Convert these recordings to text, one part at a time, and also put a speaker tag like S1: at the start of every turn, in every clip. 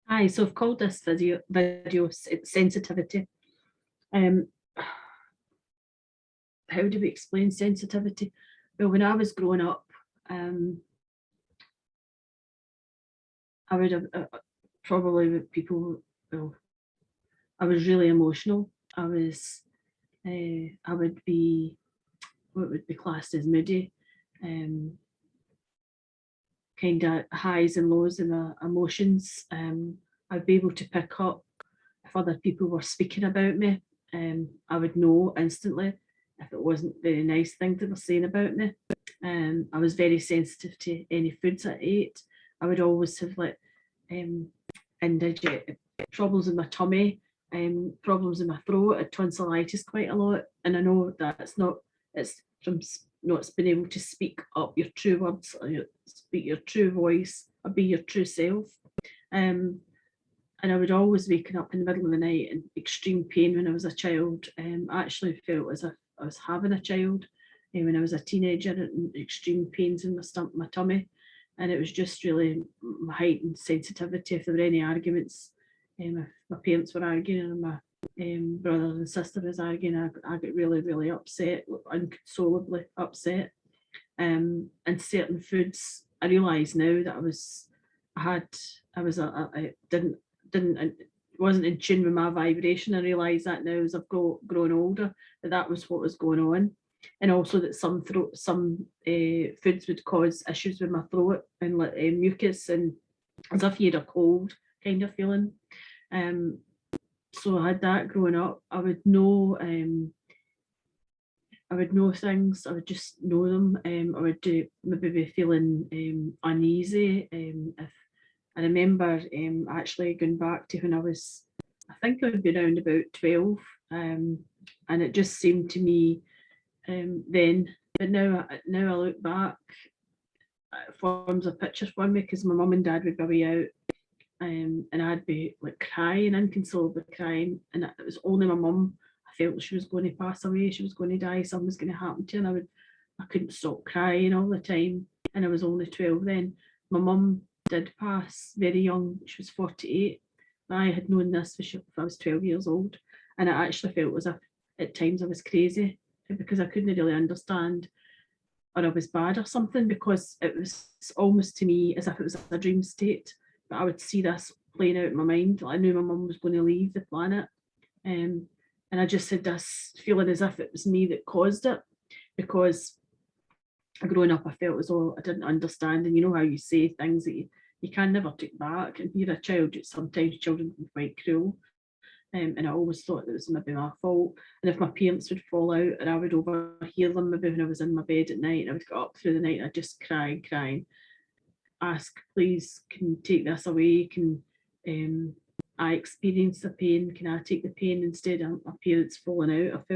S1: Hi, so I've called this video sensitivity. Um, how do we explain sensitivity? Well, when I was growing up, I would have probably with people. Well, I was really emotional. I would be what would be classed as moody. Kind of highs and lows in my emotions. I'd be able to pick up if other people were speaking about me. I would know instantly if it wasn't very nice things they were saying about me. I was very sensitive to any foods I ate. I would always have like indigest problems in my tummy, problems in my throat, tonsillitis quite a lot. And I know it's from not being able to speak up your true words, or speak your true voice, or be your true self. Um, and I would always waking up in the middle of the night in extreme pain when I was a child. I actually felt as if I was having a child when I was a teenager, and extreme pains in my tummy. And it was just really my heightened sensitivity. If there were any arguments, if my parents were arguing and my brother and sister was arguing, I got really, really upset, unconsolably upset. And certain foods, I realise now that I didn't wasn't in tune with my vibration. I realise that now as I've grown older, that was what was going on, and also that some foods would cause issues with my throat and like mucus, and as if you had a cold kind of feeling. Um, so I had that growing up. I would know things. I would just know them. I would maybe be feeling uneasy. If I remember actually going back to when I think I would be around about 12, and it just seemed to me then. But now I look back, it forms a picture for me because my mum and dad would be away out, and I'd be like crying, inconsolably crying, and it was only my mum. I felt she was going to pass away, she was going to die, something was going to happen to her, and I couldn't stop crying all the time, and I was only 12 then. My mum did pass very young; she was 48. I had known this if I was 12 years old, and I actually felt as if at times I was crazy because I couldn't really understand, or I was bad or something, because it was almost to me as if it was a dream state. But I would see this playing out in my mind. I knew my mum was going to leave the planet. And I just had this feeling as if it was me that caused it, because growing up I felt as though I didn't understand. And you know how you say things that you can never take back. And you're a child, sometimes children can be quite cruel. And I always thought it was maybe my fault. And if my parents would fall out, and I would overhear them maybe when I was in my bed at night, and I would go up through the night and I'd just crying, ask, please, can you take this away? Can I experience the pain? Can I take the pain instead of my parents falling out? I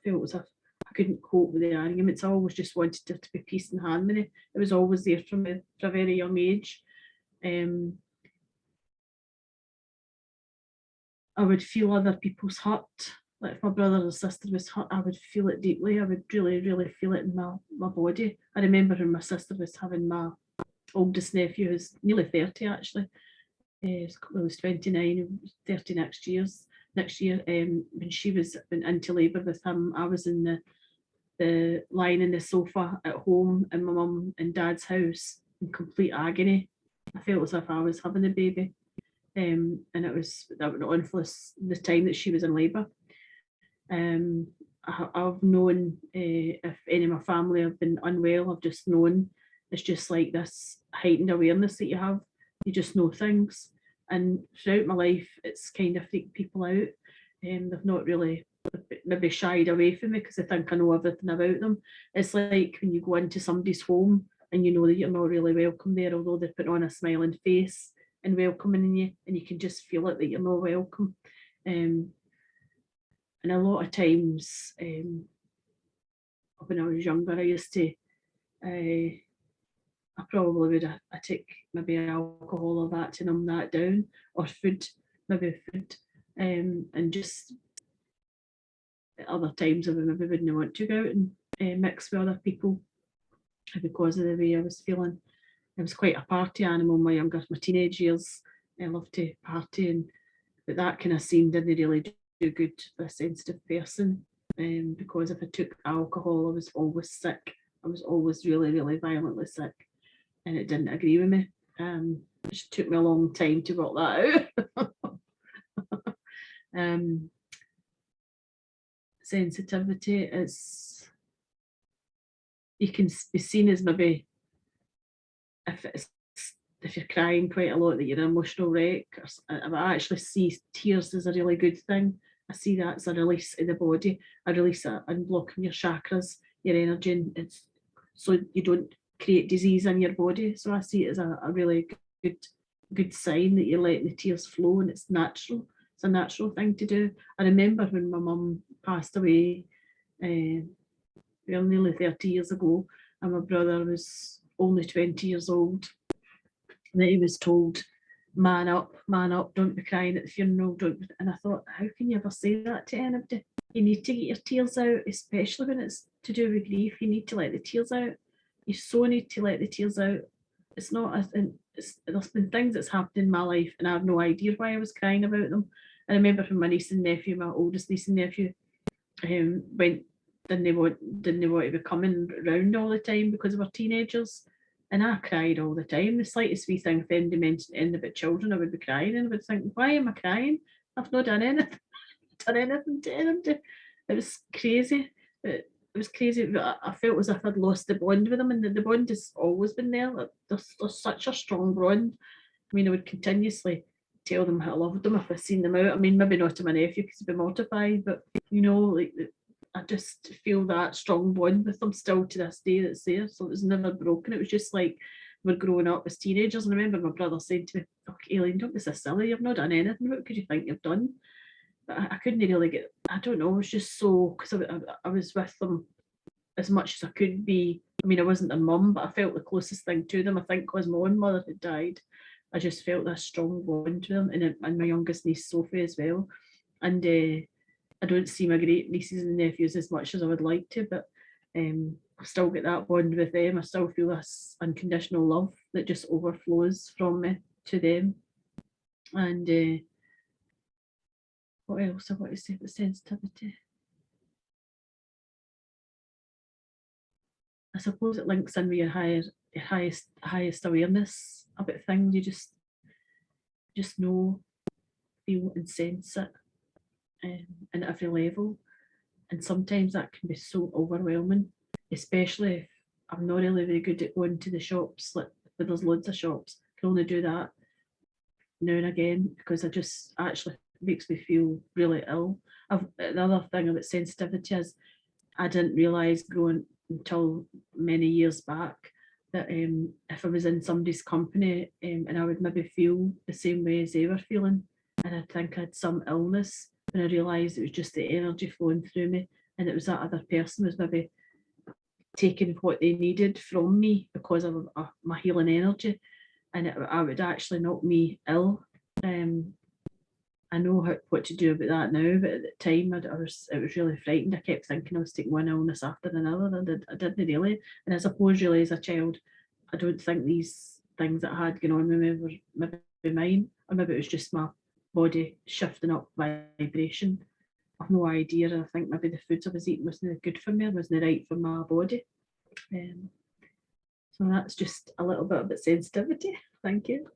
S1: felt as if I couldn't cope with the arguments. I always just wanted there to be peace and harmony. It was always there from a very young age. I would feel other people's hurt. Like if my brother or sister was hurt, I would feel it deeply. I would really, really feel it in my body. I remember when my sister was having my oldest nephew, who's nearly 30 actually. He was 29, 30 next year. When she was into labour with him, I was in the lying in the sofa at home in my mum and dad's house in complete agony. I felt as if I was having a baby. And that went on for the time that she was in labour. I've known if any of my family have been unwell, I've just known it's just like this heightened awareness that you have. You just know things. And throughout my life, it's kind of freaked people out. They've not really maybe shied away from me because they think I know everything about them. It's like when you go into somebody's home and you know that you're not really welcome there, although they're putting on a smiling face and welcoming you, and you can just feel it that you're not welcome. And a lot of times, when I was younger, I used to, I probably would I take maybe alcohol or that to numb that down, or maybe food, and just at other times I maybe wouldn't want to go out and mix with other people because of the way I was feeling. I was quite a party animal in my teenage years. I love to party, but that kind of scene didn't really do good for a sensitive person, because if I took alcohol, I was always sick. I was always really, really violently sick, and it didn't agree with me. It took me a long time to work that out. Sensitivity is, you can be seen as maybe, if it's, if you're crying quite a lot, that you're an emotional wreck. I actually see tears as a really good thing. I see that as a release in the body, a release of unblocking your chakras, your energy, and it's so you don't create disease in your body. So I see it as a really good sign that you're letting the tears flow, and it's natural. It's a natural thing to do. I remember when my mum passed away, well, nearly 30 years ago, and my brother was only 20 years old, and that he was told, man up, don't be crying at the funeral, don't. And I thought, how can you ever say that to anybody? You need to get your tears out, especially when it's to do with grief. You need to let the tears out. You so need to let the tears out. It's not, there's been things that's happened in my life, and I have no idea why I was crying about them. I remember when my niece and nephew, my oldest niece and nephew, went, didn't they want to be coming round all the time because they were teenagers, and I cried all the time. The slightest wee thing, if anybody mentioned anything about children, I would be crying, and I would think, why am I crying? I've not done anything, done anything to anybody. It was crazy. It was crazy. I felt as if I'd lost the bond with them, and the bond has always been there. There's such a strong bond. I mean, I would continuously tell them how I loved them if I seen them out. I mean, maybe not to my nephew because he'd be mortified, but like, I just feel that strong bond with them still to this day that's there. So it was never broken. It was just like we're growing up as teenagers. And I remember my brother saying to me, "Oh, Aileen, don't be so silly. You've not done anything. What could you think you've done?" But I couldn't really get, I don't know, it was just so, because I was with them as much as I could be. I mean, I wasn't their mum, but I felt the closest thing to them, I think, because my own mother had died. I just felt this strong bond to them, and my youngest niece, Sophie, as well. And I don't see my great nieces and nephews as much as I would like to, but I still get that bond with them. I still feel this unconditional love that just overflows from me to them. And what else I want to say about sensitivity? I suppose it links in with your highest awareness about things. You just know, feel, and sense it, in every level. And sometimes that can be so overwhelming, especially if I'm not really very good at going to the shops, like where there's loads of shops. I can only do that now and again because I just actually makes me feel really ill. The other thing about sensitivity is I didn't realise growing until many years back that if I was in somebody's company, and I would maybe feel the same way as they were feeling, and I think I had some illness, and I realised it was just the energy flowing through me, and it was that other person was maybe taking what they needed from me because of my healing energy, and I would actually knock me ill. I know what to do about that now, but at the time it was really frightened. I kept thinking I was taking one illness after another. I didn't really. And I suppose really as a child, I don't think these things that I had going on with me were maybe mine, or maybe it was just my body shifting up vibration. I've no idea. I think maybe the foods I was eating wasn't good for me, wasn't right for my body. So that's just a little bit about sensitivity. Thank you.